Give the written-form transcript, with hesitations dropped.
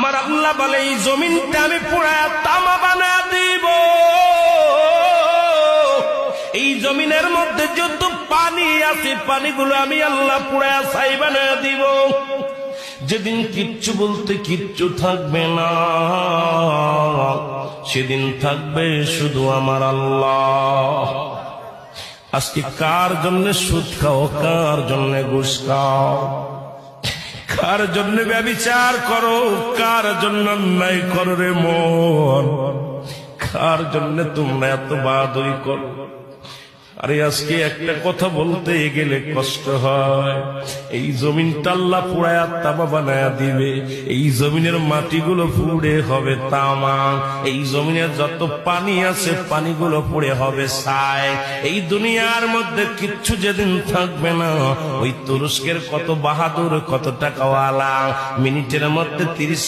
আমার আল্লাহ বলে এই জমিনটা আমি পুরায়া তামা বানায়া দিব। এই জমিনের মধ্যে যত পানি আছে পানিগুলো আমি আল্লাহ পুরায়া ছাই বানায়া দিব। যেদিন কিচ্ছু বলতে কিচ্ছু থাকবে না, সেদিন থাকবে শুধু আমার আল্লাহ। আজকে কার জন্য সুদ খাও, কার জন্য ঘুষ খাও, কার জন্য ব্যভিচার করো, কার জন্য অন্যায় করো রে মন, কার জন্য তোমরা এত বাহাদুরি করো। আরে আজকে একটা কথা বলতে গেলে কষ্ট হয়। এই জমিনটা আল্লাহ পুরায়া তামা বানায়া দিবে। এই জমিনের মাটিগুলো পুড়ে হবে তামা। এই জমিনের যত পানি আছে পানিগুলো পুড়ে হবে ছাই। এই দুনিয়ার মধ্যে কিচ্ছু যেদিন থাকবে না, ওই তুরস্কের কত বাহাদুর, কত টাকাওয়ালা মিনিটের মধ্যে 30